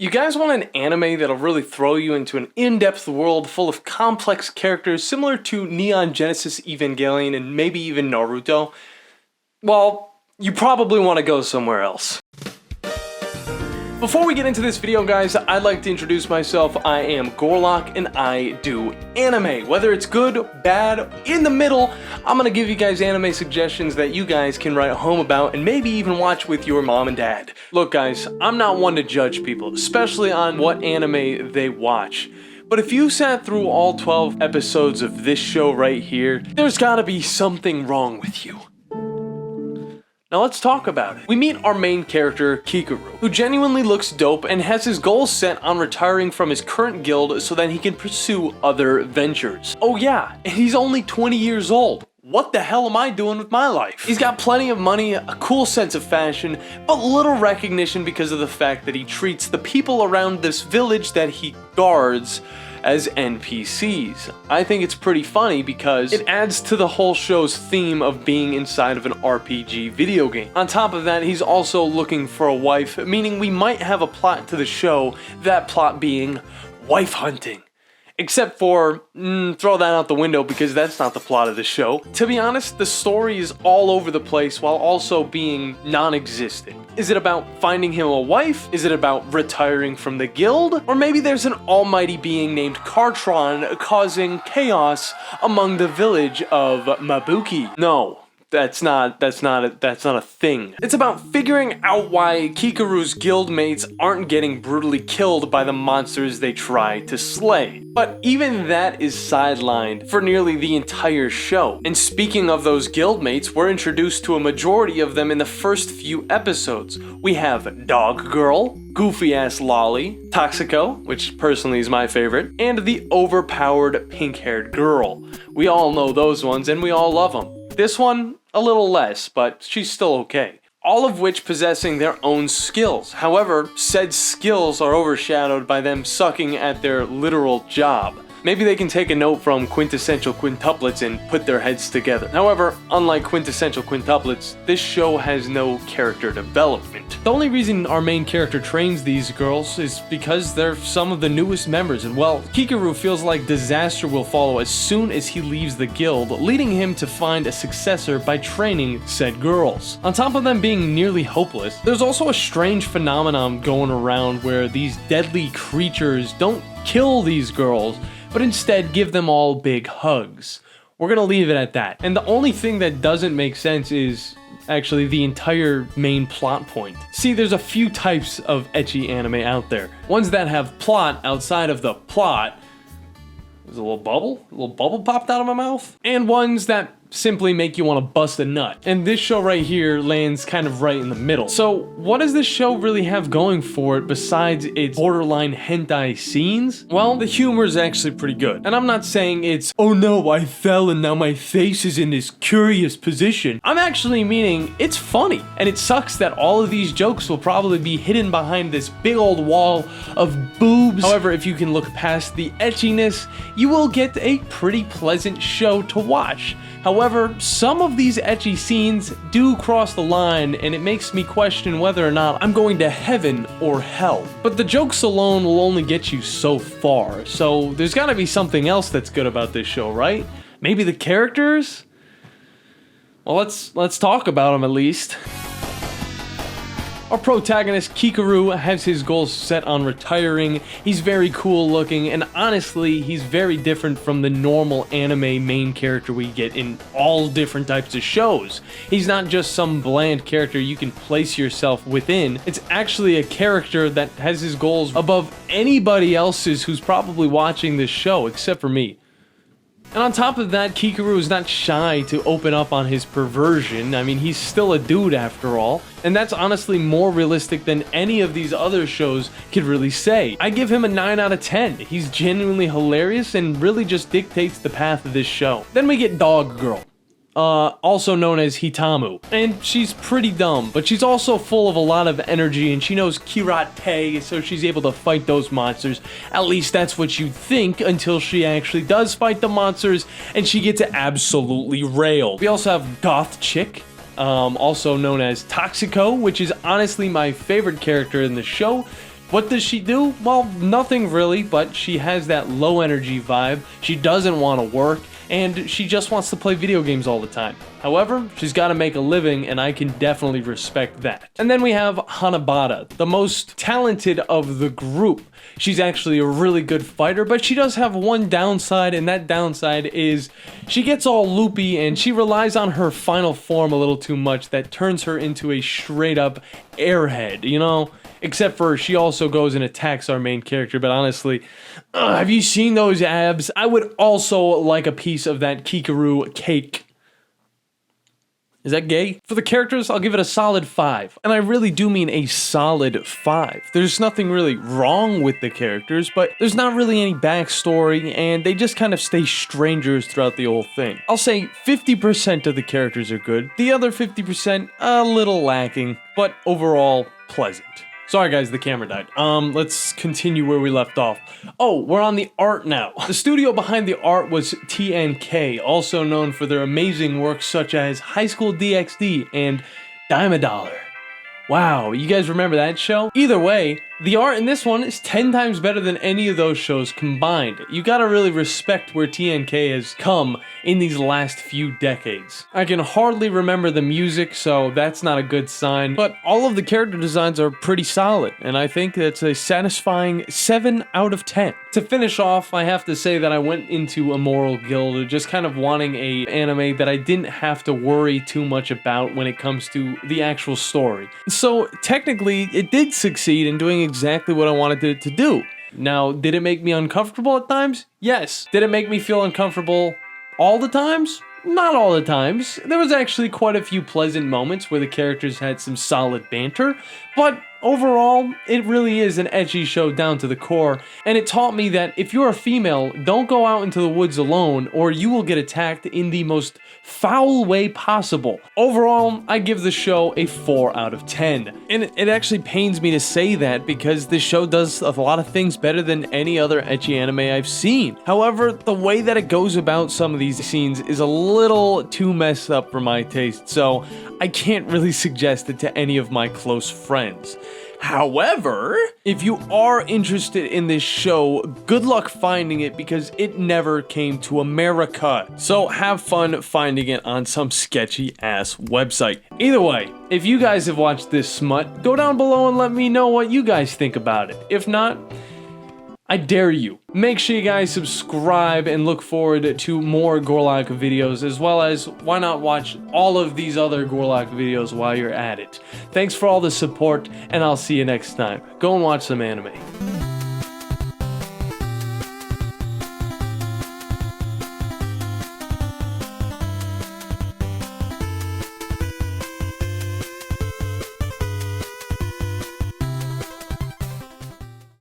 You guys want an anime that'll really throw you into an in-depth world full of complex characters similar to Neon Genesis Evangelion and maybe even Naruto? Well, you probably want to go somewhere else. Before we get into this video, guys, I'd like to introduce myself. I am Gorlok and I do anime. Whether it's good, bad, in the middle, I'm gonna give you guys anime suggestions that you guys can write home about and maybe even watch with your mom and dad. Look, guys, I'm not one to judge people, especially on what anime they watch. But if you sat through all 12 episodes of this show right here, there's gotta be something wrong with you. Now let's talk about it. We meet our main character, Kikaru, who genuinely looks dope and has his goals set on retiring from his current guild so that he can pursue other ventures. Oh yeah, and he's only 20 years old. What the hell am I doing with my life? He's got plenty of money, a cool sense of fashion, but little recognition because of the fact that he treats the people around this village that he guards as NPCs. I think it's pretty funny because it adds to the whole show's theme of being inside of an RPG video game. On top of that, he's also looking for a wife, meaning we might have a plot to the show, that plot being wife hunting. Except for, throw that out the window because that's not the plot of the show. To be honest, the story is all over the place while also being non-existent. Is it about finding him a wife? Is it about retiring from the guild? Or maybe there's an almighty being named Kartron causing chaos among the village of Mabuki? No. That's not a thing. It's about figuring out why Kikaru's guildmates aren't getting brutally killed by the monsters they try to slay. But even that is sidelined for nearly the entire show. And speaking of those guildmates, we're introduced to a majority of them in the first few episodes. We have Dog Girl, Goofy Ass Lolly, Toxico, which personally is my favorite, and the overpowered pink-haired girl. We all know those ones and we all love them. This one, a little less, but she's still okay. All of which possessing their own skills. However, said skills are overshadowed by them sucking at their literal job. Maybe they can take a note from quintessential quintuplets and put their heads together. However, unlike quintessential quintuplets, this show has no character development. The only reason our main character trains these girls is because they're some of the newest members, and well, Kikaru feels like disaster will follow as soon as he leaves the guild, leading him to find a successor by training said girls. On top of them being nearly hopeless, there's also a strange phenomenon going around where these deadly creatures don't kill these girls, but instead give them all big hugs. We're gonna leave it at that. And the only thing that doesn't make sense is actually the entire main plot point. See, there's a few types of ecchi anime out there. Ones that have plot outside of the plot. There's a little bubble popped out of my mouth. And ones that simply make you want to bust a nut. And this show right here lands kind of right in the middle. So what does this show really have going for it besides its borderline hentai scenes? Well, the humor is actually pretty good. And I'm not saying it's, oh no, I fell and now my face is in this curious position. I'm actually meaning it's funny. And it sucks that all of these jokes will probably be hidden behind this big old wall of boobs. However, if you can look past the etchiness, you will get a pretty pleasant show to watch. However, some of these ecchi scenes do cross the line, and it makes me question whether or not I'm going to heaven or hell. But the jokes alone will only get you so far, so there's gotta be something else that's good about this show, right? Maybe the characters? Well, let's talk about them at least. Our protagonist, Kikaru, has his goals set on retiring. He's very cool looking, and honestly, he's very different from the normal anime main character we get in all different types of shows. He's not just some bland character you can place yourself within. It's actually a character that has his goals above anybody else's who's probably watching this show, except for me. And on top of that, Kikaru is not shy to open up on his perversion. I mean, he's still a dude after all. And that's honestly more realistic than any of these other shows could really say. I give him a 9 out of 10. He's genuinely hilarious and really just dictates the path of this show. Then we get Dog Girl. Also known as Hitamu. And she's pretty dumb, but she's also full of a lot of energy and she knows karate, so she's able to fight those monsters. At least that's what you think until she actually does fight the monsters and she gets absolutely railed. We also have Goth Chick, also known as Toxico, which is honestly my favorite character in the show. What does she do? Well, nothing really, but she has that low energy vibe. She doesn't want to work, and she just wants to play video games all the time. However, she's got to make a living, and I can definitely respect that. And then we have Hanabata, the most talented of the group. She's actually a really good fighter, but she does have one downside, and that downside is she gets all loopy and she relies on her final form a little too much. That turns her into a straight up airhead, you know? Except for she also goes and attacks our main character, but honestly, have you seen those abs? I would also like a piece of that Kikaru cake. Is that gay? For the characters, I'll give it a solid 5. And I really do mean a solid 5. There's nothing really wrong with the characters, but there's not really any backstory, and they just kind of stay strangers throughout the whole thing. I'll say 50% of the characters are good, the other 50% a little lacking, but overall pleasant. Sorry guys, the camera died. Let's continue where we left off. Oh, we're on the art now. The studio behind the art was TNK, also known for their amazing works such as High School DxD and Dime a Dollar. Wow, you guys remember that show? Either way, the art in this one is 10 times better than any of those shows combined. You gotta really respect where TNK has come in these last few decades. I can hardly remember the music, so that's not a good sign, but all of the character designs are pretty solid, and I think that's a satisfying 7 out of 10. To finish off, I have to say that I went into Immoral Guild just kind of wanting a anime that I didn't have to worry too much about when it comes to the actual story. So technically, it did succeed in doing exactly what I wanted it to do. Now, did it make me uncomfortable at times? Yes. Did it make me feel uncomfortable all the times? Not all the times. There was actually quite a few pleasant moments where the characters had some solid banter, but overall, it really is an ecchi show down to the core, and it taught me that if you're a female, don't go out into the woods alone, or you will get attacked in the most foul way possible. Overall, I give the show a 4 out of 10. And it actually pains me to say that because this show does a lot of things better than any other ecchi anime I've seen. However, the way that it goes about some of these scenes is a little too messed up for my taste, so I can't really suggest it to any of my close friends. However, if you are interested in this show, good luck finding it because it never came to America. So have fun finding it on some sketchy ass website. Either way, if you guys have watched this smut, go down below and let me know what you guys think about it. If not, I dare you. Make sure you guys subscribe and look forward to more Gorlok videos, as well as why not watch all of these other Gorlok videos while you're at it. Thanks for all the support, and I'll see you next time. Go and watch some anime.